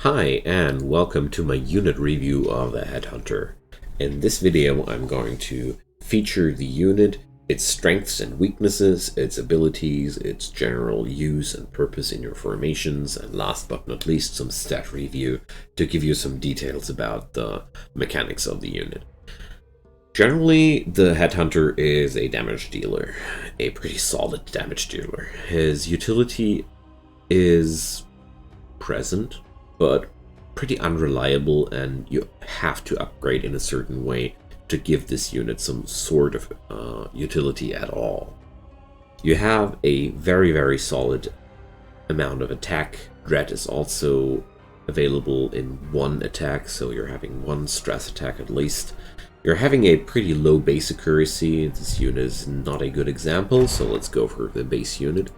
Hi and welcome to my unit review of the Headhunter. In this video I'm going to feature the unit, its strengths and weaknesses, its abilities, its general use and purpose in your formations, and last but not least some stat review to give you some details about the mechanics of the unit. Generally, the Headhunter is a damage dealer, a pretty solid damage dealer. His utility is present, but pretty unreliable, and you have to upgrade in a certain way to give this unit some sort of utility at all. You have a very solid amount of attack. Dread is also available in one attack, so you're having one stress attack at least. You're having a pretty low base accuracy. This unit is not a good example, so let's go for the base unit.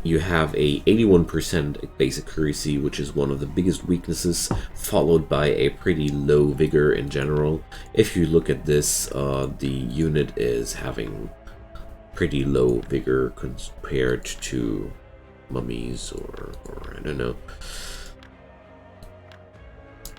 You have a 81% base accuracy, which is one of the biggest weaknesses, followed by a pretty low vigor in general. If you look at this, the unit is having pretty low vigor compared to mummies or I don't know.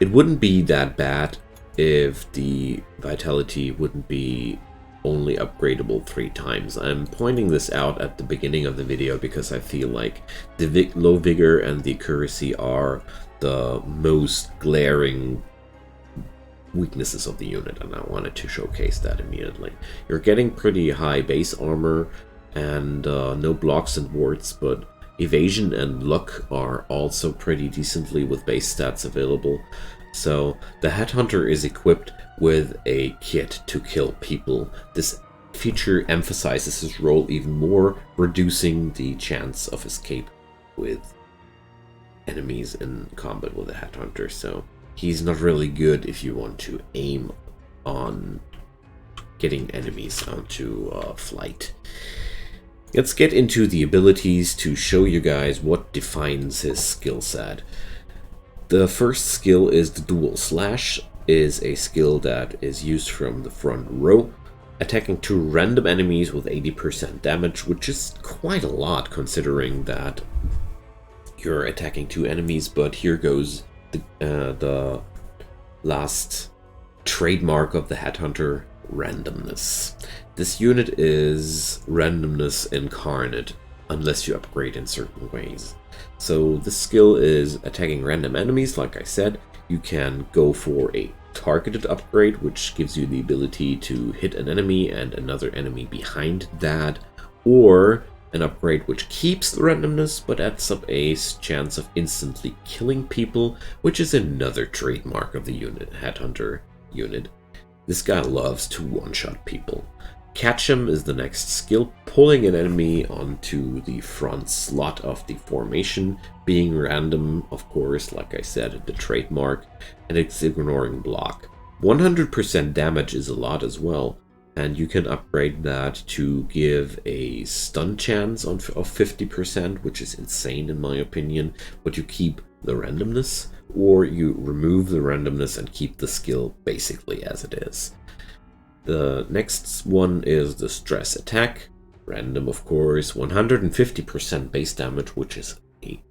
It wouldn't be that bad if the vitality wouldn't be only upgradable 3 times. I'm pointing this out at the beginning of the video because I feel like the low vigor and the accuracy are the most glaring weaknesses of the unit, and I wanted to showcase that immediately. You're getting pretty high base armor and no blocks and wards, but evasion and luck are also pretty decently with base stats available. So the Headhunter is equipped with a kit to kill people. This feature emphasizes his role even more, reducing the chance of escape with enemies in combat with the Headhunter. So he's not really good if you want to aim on getting enemies onto flight. Let's get into the abilities to show you guys what defines his skill set. The first skill is the Dual Slash, is a skill that is used from the front row, attacking 2 random enemies with 80% damage, which is quite a lot considering that you're attacking 2 enemies, but here goes the last trademark of the Headhunter, randomness. This unit is randomness incarnate, unless you upgrade in certain ways. So this skill is attacking random enemies. Like I said, you can go for a targeted upgrade, which gives you the ability to hit an enemy and another enemy behind that, or an upgrade which keeps the randomness but adds up a chance of instantly killing people, which is another trademark of the unit, Headhunter unit. This guy loves to one-shot people. Catch him is the next skill, pulling an enemy onto the front slot of the formation, being random, of course, like I said, the trademark, and it's ignoring block. 100% damage is a lot as well, and you can upgrade that to give a stun chance of 50%, which is insane in my opinion, but you keep the randomness, or you remove the randomness and keep the skill basically as it is. The next one is the Stress Attack, random of course, 150% base damage, which is a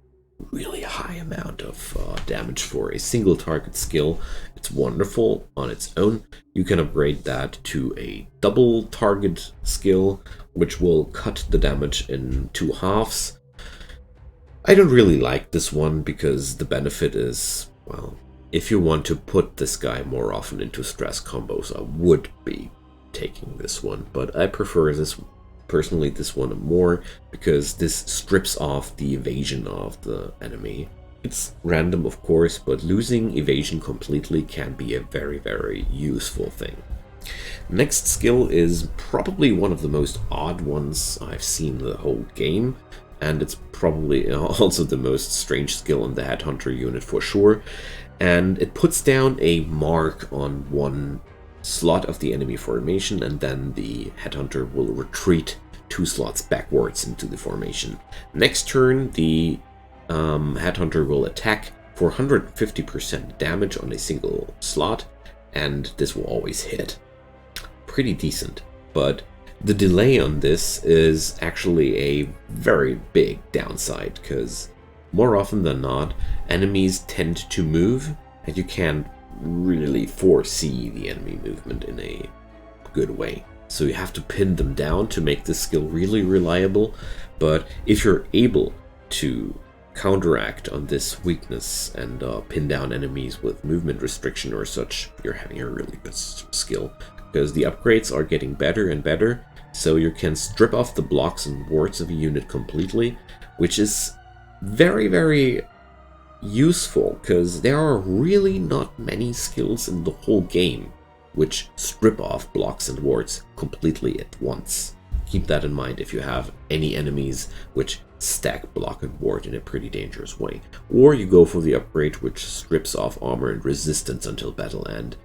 really high amount of damage for a single target skill. It's wonderful on its own. You can upgrade that to a double target skill, which will cut the damage in 2 halves. I don't really like this one because the benefit is, well, if you want to put this guy more often into stress combos, I would be taking this one, but I prefer this one more because this strips off the evasion of the enemy. It's random of course, but losing evasion completely can be a very useful thing. Next skill is probably one of the most odd ones I've seen the whole game, and it's probably also the most strange skill in the Headhunter unit for sure. And it puts down a mark on one slot of the enemy formation, and then the Headhunter will retreat 2 slots backwards into the formation. Next turn, the Headhunter will attack for 150% damage on a single slot, and this will always hit. Pretty decent, but the delay on this is actually a very big downside, because more often than not, enemies tend to move, and you can't really foresee the enemy movement in a good way. So you have to pin them down to make this skill really reliable, but if you're able to counteract on this weakness and pin down enemies with movement restriction or such, you're having a really good skill, because the upgrades are getting better and better, so you can strip off the blocks and wards of a unit completely, which is very, very useful, because there are really not many skills in the whole game which strip off blocks and wards completely at once. Keep that in mind if you have any enemies which stack block and ward in a pretty dangerous way. Or you go for the upgrade which strips off armor and resistance until battle end.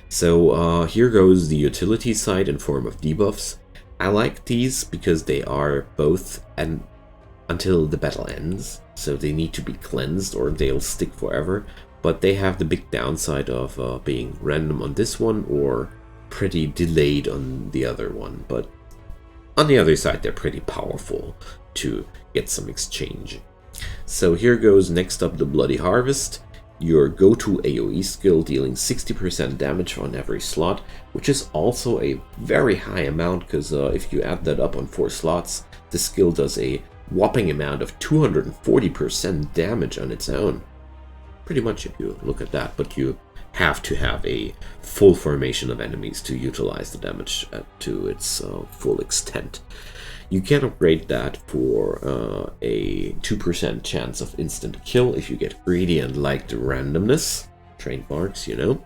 So here goes the utility side in form of debuffs. I like these because they are both until the battle ends, so they need to be cleansed or they'll stick forever. But they have the big downside of being random on this one or pretty delayed on the other one. But on the other side, they're pretty powerful to get some exchange. So here goes next up the Bloody Harvest, your go-to AoE skill dealing 60% damage on every slot, which is also a very high amount, because if you add that up on 4 slots, the skill does a whopping amount of 240% damage on its own. Pretty much if you look at that, but you have to have a full formation of enemies to utilize the damage to its full extent. You can upgrade that for a 2% chance of instant kill if you get greedy and like the randomness, trademarks, you know.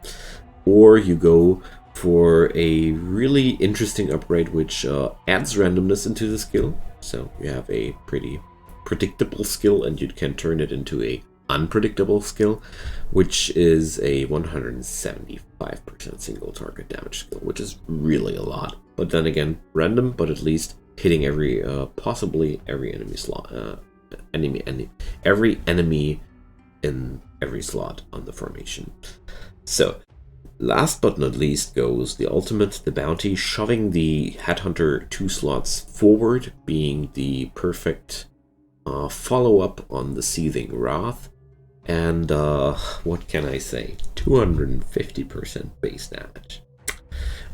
Or you go for a really interesting upgrade which adds randomness into the skill. So you have a pretty predictable skill and you can turn it into a unpredictable skill, which is a 175% single target damage skill, which is really a lot. But then again, random, but at least hitting every possibly every enemy slot, every enemy in every slot on the formation. So last but not least goes the ultimate, the bounty, shoving the Headhunter 2 slots forward, being the perfect follow-up on the Seething Wrath. And what can I say? 250% base damage.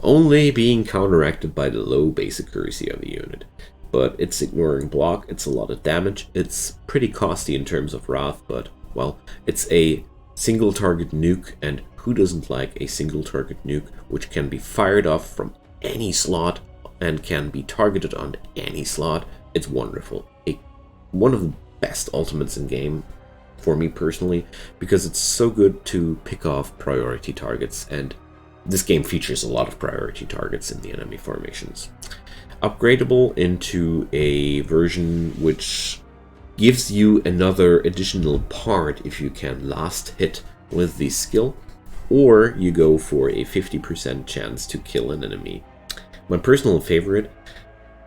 Only being counteracted by the low base accuracy of the unit. But it's ignoring block, it's a lot of damage, it's pretty costly in terms of Wrath, but, well, it's a single target nuke, and who doesn't like a single target nuke which can be fired off from any slot and can be targeted on any slot? It's wonderful. One of the best ultimates in game for me personally, because it's so good to pick off priority targets, and this game features a lot of priority targets in the enemy formations. Upgradable into a version which gives you another additional part if you can last hit with the skill, or you go for a 50% chance to kill an enemy. My personal favorite,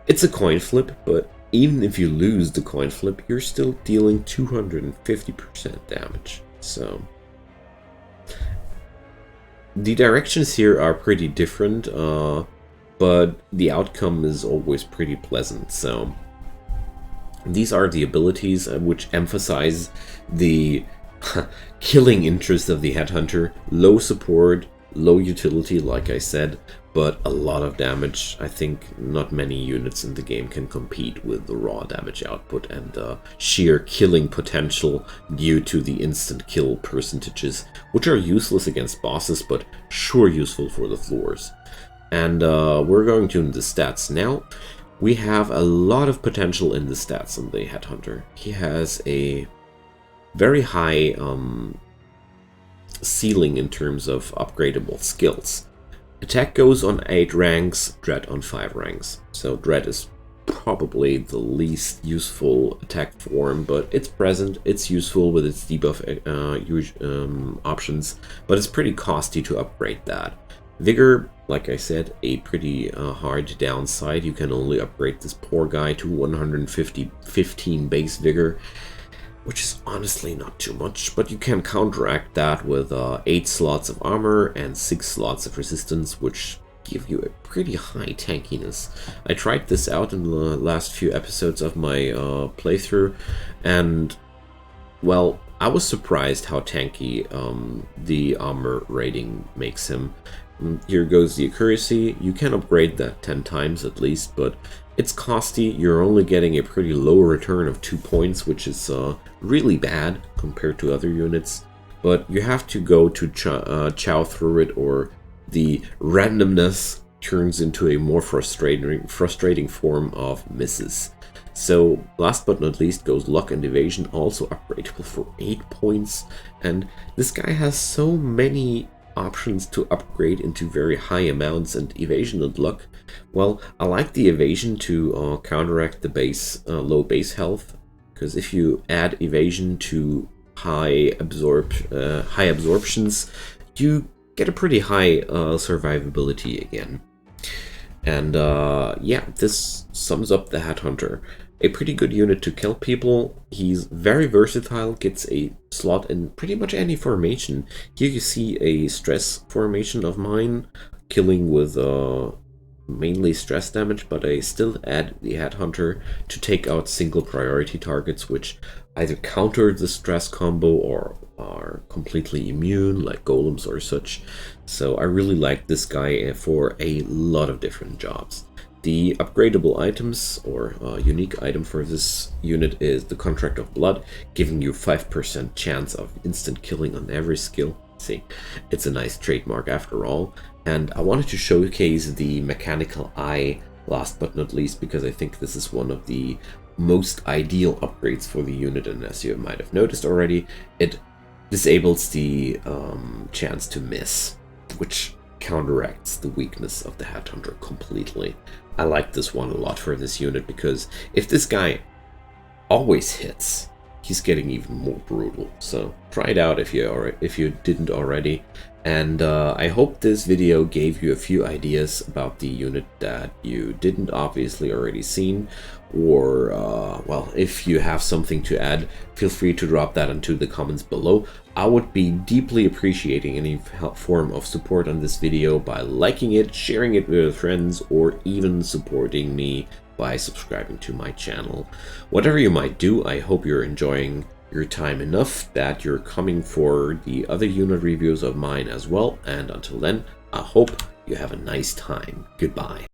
it's a coin flip, but even if you lose the coin flip, you're still dealing 250% damage. So the directions here are pretty different, but the outcome is always pretty pleasant. So these are the abilities which emphasize the killing interest of the Headhunter. Low support, low utility, like I said, but a lot of damage. I think not many units in the game can compete with the raw damage output and sheer killing potential due to the instant kill percentages, which are useless against bosses, but sure useful for the floors. And we're going to the stats now. We have a lot of potential in the stats on the Headhunter. He has a very high ceiling in terms of upgradable skills. Attack goes on 8 ranks, Dread on 5 ranks. So Dread is probably the least useful attack form, but it's present, it's useful with its debuff options, but it's pretty costly to upgrade that. Vigor, like I said, a pretty hard downside. You can only upgrade this poor guy to 115 base Vigor, which is honestly not too much, but you can counteract that with 8 slots of armor and 6 slots of resistance, which give you a pretty high tankiness. I tried this out in the last few episodes of my playthrough, and well, I was surprised how tanky the armor rating makes him. Here goes the accuracy. You can upgrade that 10 times at least, but it's costly. You're only getting a pretty low return of 2 points, which is really bad compared to other units. But you have to go to chow through it, or the randomness turns into a more frustrating form of misses. So last but not least goes luck and evasion, also upgradable for 8 points. And this guy has so many options to upgrade into very high amounts, and evasion and luck. Well, I like the evasion to counteract the low base health, because if you add evasion to high absorptions, you get a pretty high survivability again. And yeah, this sums up the Headhunter. A pretty good unit to kill people. He's very versatile, gets a slot in pretty much any formation. Here you see a stress formation of mine, killing with mainly stress damage, but I still add the Headhunter to take out single priority targets, which either counter the stress combo or are completely immune, like golems or such. So I really like this guy for a lot of different jobs. The upgradable items, or unique item for this unit, is the Contract of Blood, giving you 5% chance of instant killing on every skill. See, it's a nice trademark after all. And I wanted to showcase the Mechanical Eye last but not least, because I think this is one of the most ideal upgrades for the unit, and as you might have noticed already, it disables the chance to miss, which counteracts the weakness of the Headhunter completely. I like this one a lot for this unit, because if this guy always hits, he's getting even more brutal. So try it out if you didn't already. And I hope this video gave you a few ideas about the unit that you didn't obviously already seen, or well, if you have something to add, feel free to drop that into the comments below. I would be deeply appreciating any form of support on this video by liking it, sharing it with friends, or even supporting me by subscribing to my channel. Whatever you might do, I hope you're enjoying your time enough that you're coming for the other unit reviews of mine as well. And until then, I hope you have a nice time. Goodbye.